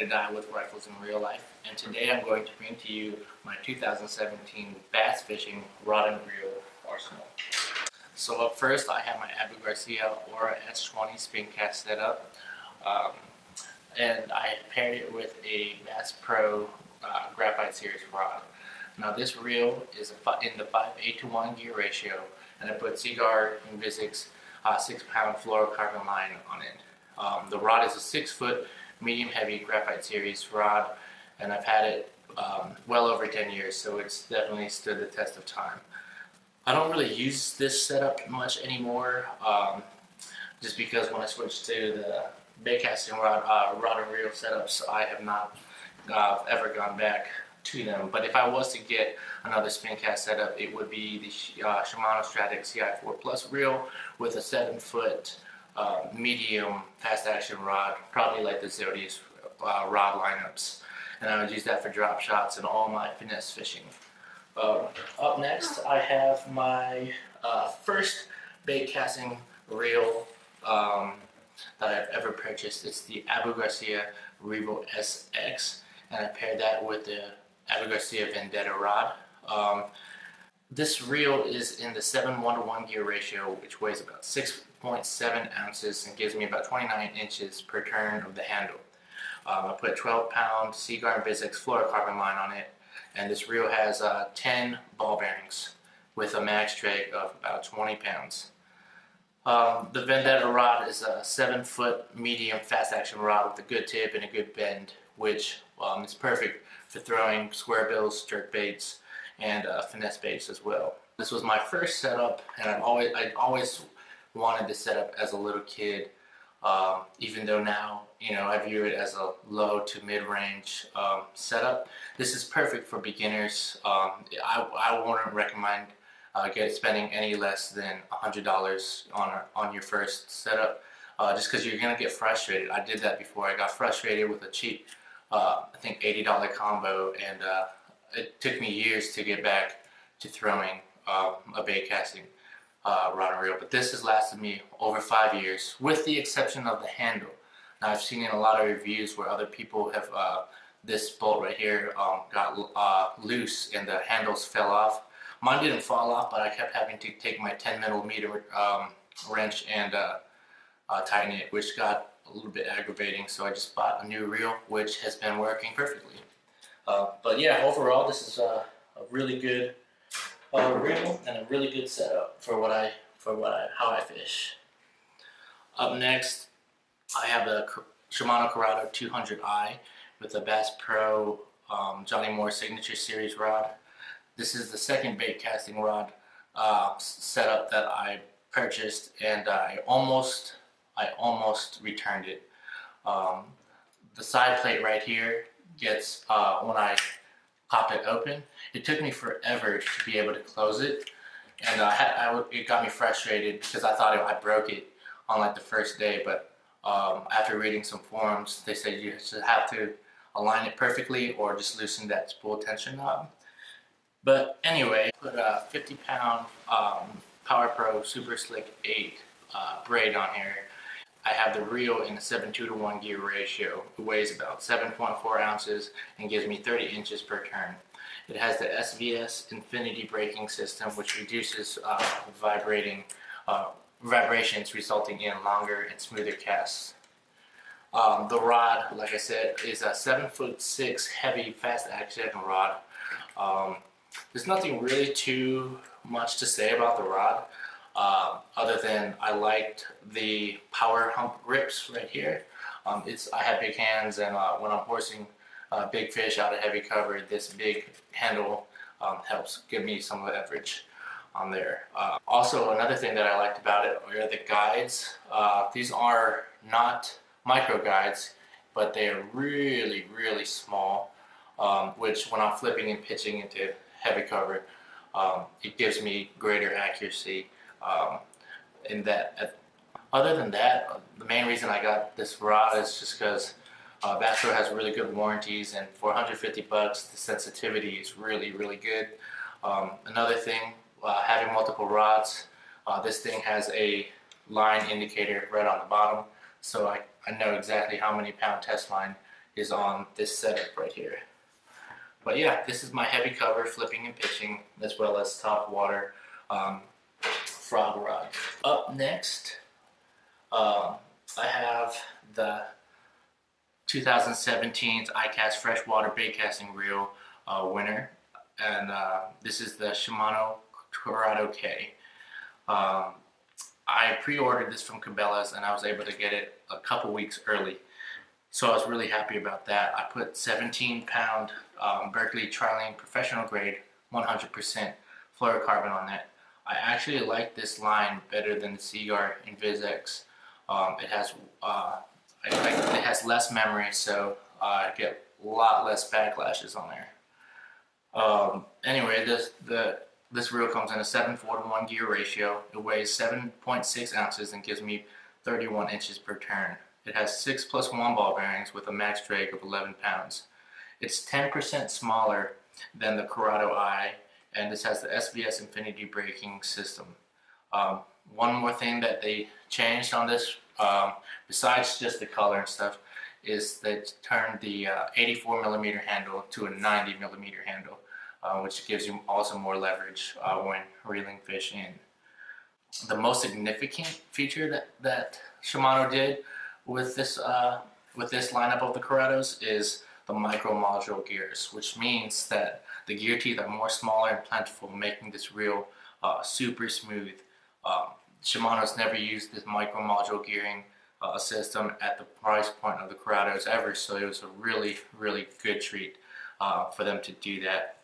to die with rifles in real life, and today I'm going to bring to you my 2017 bass fishing rod and reel arsenal. So up first I have my Garcia Orra S20 spin cast set up, and I paired it with a BassPro graphite series rod. Now this reel is in the 5:8:1 gear ratio, and I put Seaguar InvisX 6-pound fluorocarbon line on it. The rod is a 6-foot medium heavy graphite series rod, and I've had it well over 10 years, so it's definitely stood the test of time. I don't really use this setup much anymore, just because when I switched to the baitcasting rod and reel setups, I have not ever gone back to them. But if I was to get another spin cast setup, it would be the Shimano Strategic CI4 Plus reel with a 7-foot medium fast action rod, probably like the Zodius rod lineups, and I would use that for drop shots and all my finesse fishing. Up next I have my first bait casting reel that I've ever purchased. It's the Garcia Revo SX, and I paired that with the Garcia Vendetta rod. This reel is in the 7:1:1 gear ratio, which weighs about 6.7 ounces and gives me about 29 inches per turn of the handle. I put 12-pound Seaguar InvisX fluorocarbon line on it, and this reel has 10 ball bearings with a max drag of about 20 pounds. The Vendetta rod is a 7-foot medium fast action rod with a good tip and a good bend, which is perfect for throwing square bills, jerk baits, and finesse baits as well. This was my first setup, and I'd always wanted this setup as a little kid, even though now I view it as a low to mid-range setup. This is perfect for beginners. I wouldn't recommend spending any less than $100 on your first setup, just because you're gonna get frustrated. I did that before. I got frustrated with a cheap I think $80 combo, and it took me years to get back to throwing a bait casting rod and reel. But this has lasted me over 5 years, with the exception of the handle. Now I've seen in a lot of reviews where other people have this bolt right here got loose and the handles fell off. Mine didn't fall off, but I kept having to take my 10mm wrench and tighten it, which got a little bit aggravating, so I just bought a new reel, which has been working perfectly. But yeah, overall this is a really good reel and a really good setup for how I fish. Up next I have the Shimano Curado 200i with a BassPro Johnny Moore Signature Series rod. This is the second bait casting rod setup that I purchased, and I almost returned it. The side plate right here gets, when I popped it open, it took me forever to be able to close it, and it got me frustrated because I thought I broke it on like the first day, but after reading some forums, they said you should have to align it perfectly or just loosen that spool tension knob. But anyway, put a 50-pound PowerPro Super Slick 8 braid on here. I have the reel in a 7:2:1 gear ratio. It weighs about 7.4 ounces and gives me 30 inches per turn. It has the SVS Infinity braking system, which reduces vibrations, resulting in longer and smoother casts. The rod, like I said, is a 7'6" heavy fast action rod. There's nothing really too much to say about the rod, other than I liked the power hump grips right here. I have big hands, and when I'm horsing big fish out of heavy cover, this big handle helps give me some leverage on there. Also, another thing that I liked about it are the guides. These are not micro guides, but they are really, really small, which when I'm flipping and pitching into heavy cover, it gives me greater accuracy in that. Other than that, the main reason I got this rod is just because BassPro has really good warranties, and for $150 the sensitivity is really, really good. Another thing, having multiple rods, this thing has a line indicator right on the bottom, so I know exactly how many pound test line is on this setup right here. But yeah, this is my heavy cover flipping and pitching, as well as top water frog rod. Up next, I have the 2017's iCast freshwater bait casting reel winner, and this is the Shimano Curado K. I pre-ordered this from Cabela's and I was able to get it a couple weeks early, so I was really happy about that. I put 17-pound Berkeley Trilene professional grade 100% fluorocarbon on that. I actually like this line better than the Seaguar InvisX. It has less memory, so I get a lot less backlashes on there. Anyway, this reel comes in a 7:4 gear ratio. It weighs 7.6 ounces and gives me 31 inches per turn. It has 6+1 ball bearings with a max drag of 11 pounds. It's 10% smaller than the Curado I, and this has the SBS infinity braking system. One more thing that they changed on this, besides just the color and stuff, is they turned the 84mm handle to a 90mm handle, which gives you also more leverage when reeling fish in. The most significant feature that Shimano did with this lineup of the Curados is the micro module gears, which means that the gear teeth are more smaller and plentiful, making this reel super smooth. Shimano's never used this micro module gearing system at the price point of the Curados ever, so it was a really good treat for them to do that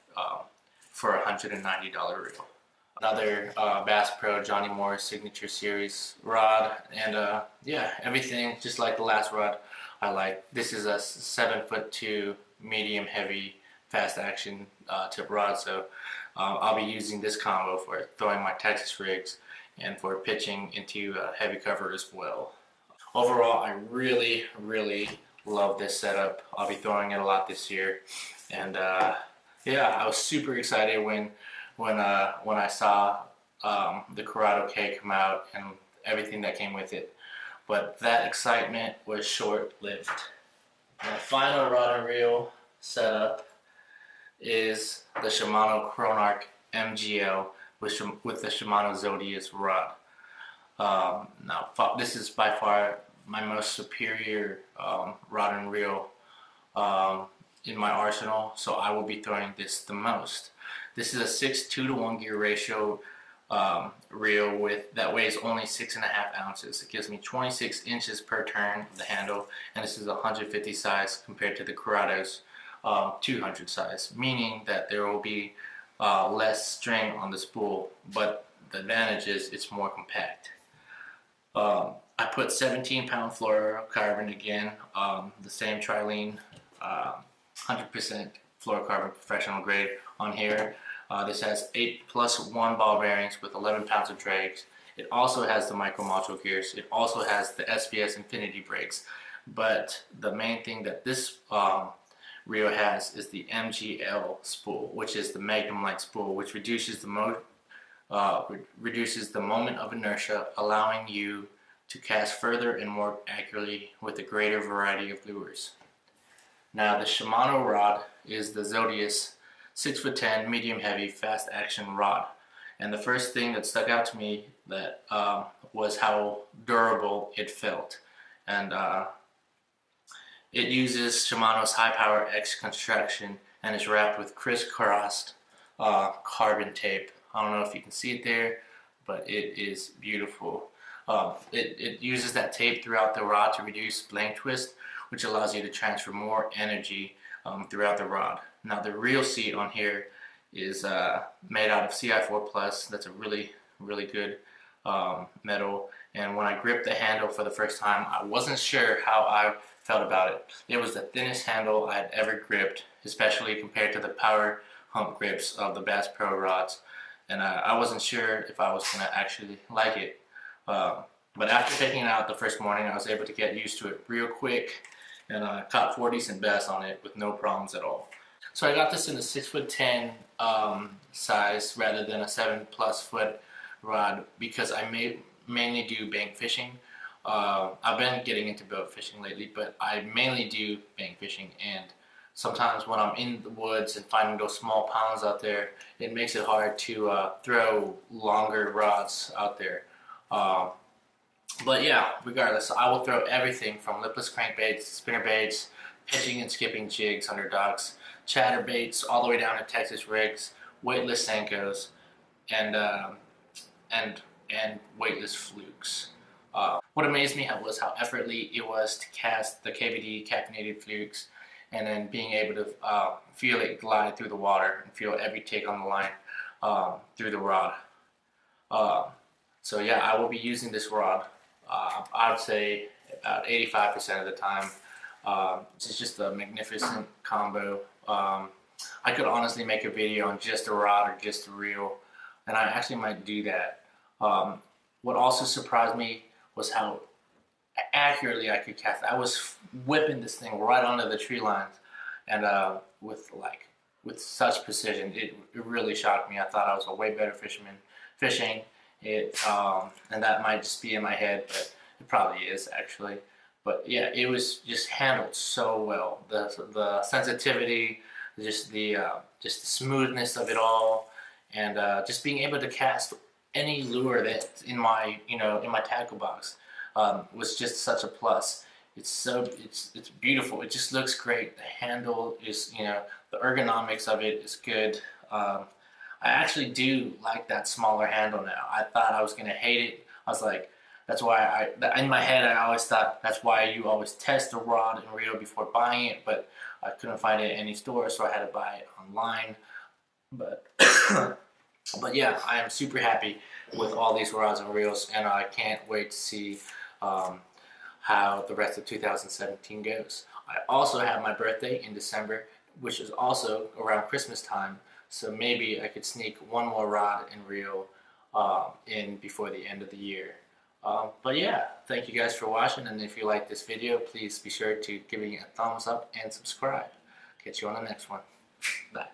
for a $190 reel. Another BassPro Johnny Morris Signature Series rod, and yeah, everything just like the last rod I like. This is a 7'2" medium heavy fast action tip rod, so I'll be using this combo for throwing my Texas rigs and for pitching into heavy cover as well. Overall, I really love this setup. I'll be throwing it a lot this year, and yeah, I was super excited when I saw the Curado K come out and everything that came with it. But that excitement was short-lived. My final rod and reel setup is the Shimano Chronarch MGL with the Shimano Zodius rod. Now, this is by far my most superior rod and reel in my arsenal, so I will be throwing this the most. This is a 6:2 gear ratio reel that weighs only 6.5 ounces. It gives me 26 inches per turn of the handle, and this is 150 size compared to the Curado's 200 size, meaning that there will be less string on the spool, but the advantage is it's more compact. I put 17-pound fluorocarbon again, the same Trilene 100% fluorocarbon professional grade on here. This has 8+1 ball bearings with 11 pounds of drags. It also has the micro module gears. It also has the SBS infinity brakes. But the main thing that this reel has is the MGL spool, which is the Magnum-like spool, which reduces the moment of inertia, allowing you to cast further and more accurately with a greater variety of lures. Now, the Shimano rod is the Zodius 6'10" medium heavy fast action rod, and the first thing that stuck out to me that was how durable it felt, and it uses Shimano's high power X construction and is wrapped with crisscrossed carbon tape. I don't know if you can see it there, but it is beautiful. It uses that tape throughout the rod to reduce blank twist, which allows you to transfer more energy throughout the rod. Now, the reel seat on here is made out of CI4+. That's a really good metal. And when I gripped the handle for the first time, I wasn't sure how I felt about it. It was the thinnest handle I had ever gripped, especially compared to the power hump grips of the BassPro rods. And I wasn't sure if I was going to actually like it. But after taking it out the first morning, I was able to get used to it real quick, and I caught 4 decent bass on it with no problems at all. So I got this in a 6'10" size rather than a 7+ foot rod because I mainly do bank fishing. I've been getting into boat fishing lately, but I mainly do bank fishing, and sometimes when I'm in the woods and finding those small ponds out there, it makes it hard to throw longer rods out there. Um, but yeah, regardless, I will throw everything from lipless crankbaits, spinner baits, pitching and skipping jigs, underdogs, chatterbaits, all the way down to Texas rigs, weightless Senkos, and and weightless flukes. What amazed me was how effortlessly it was to cast the KVD caffeinated flukes, and then being able to feel it glide through the water and feel every tick on the line through the rod. Uh, so yeah, I will be using this rod. I would say about 85% of the time. It's just a magnificent combo. I could honestly make a video on just a rod or just a reel, and I actually might do that. What also surprised me was how accurately I could cast. I was whipping this thing right onto the tree lines, and with such precision, it really shocked me. I thought I was a way better fisherman fishing it, and that might just be in my head, but it probably is actually. But yeah, it was just handled so well. The sensitivity, just the smoothness of it all, and just being able to cast any lure that's in my in my tackle box was just such a plus. It's beautiful. It just looks great. The handle is the ergonomics of it is good. I actually do like that smaller handle now. I thought I was gonna hate it. I was like, that's why in my head I always thought that's why you always test the rod and reel before buying it, but I couldn't find it at any store, so I had to buy it online. But but yeah, I am super happy with all these rods and reels, and I can't wait to see how the rest of 2017 goes. I also have my birthday in December, which is also around Christmas time, so maybe I could sneak one more rod and reel in before the end of the year. But yeah, thank you guys for watching, and if you like this video, please be sure to give me a thumbs up and subscribe. Catch you on the next one. Bye.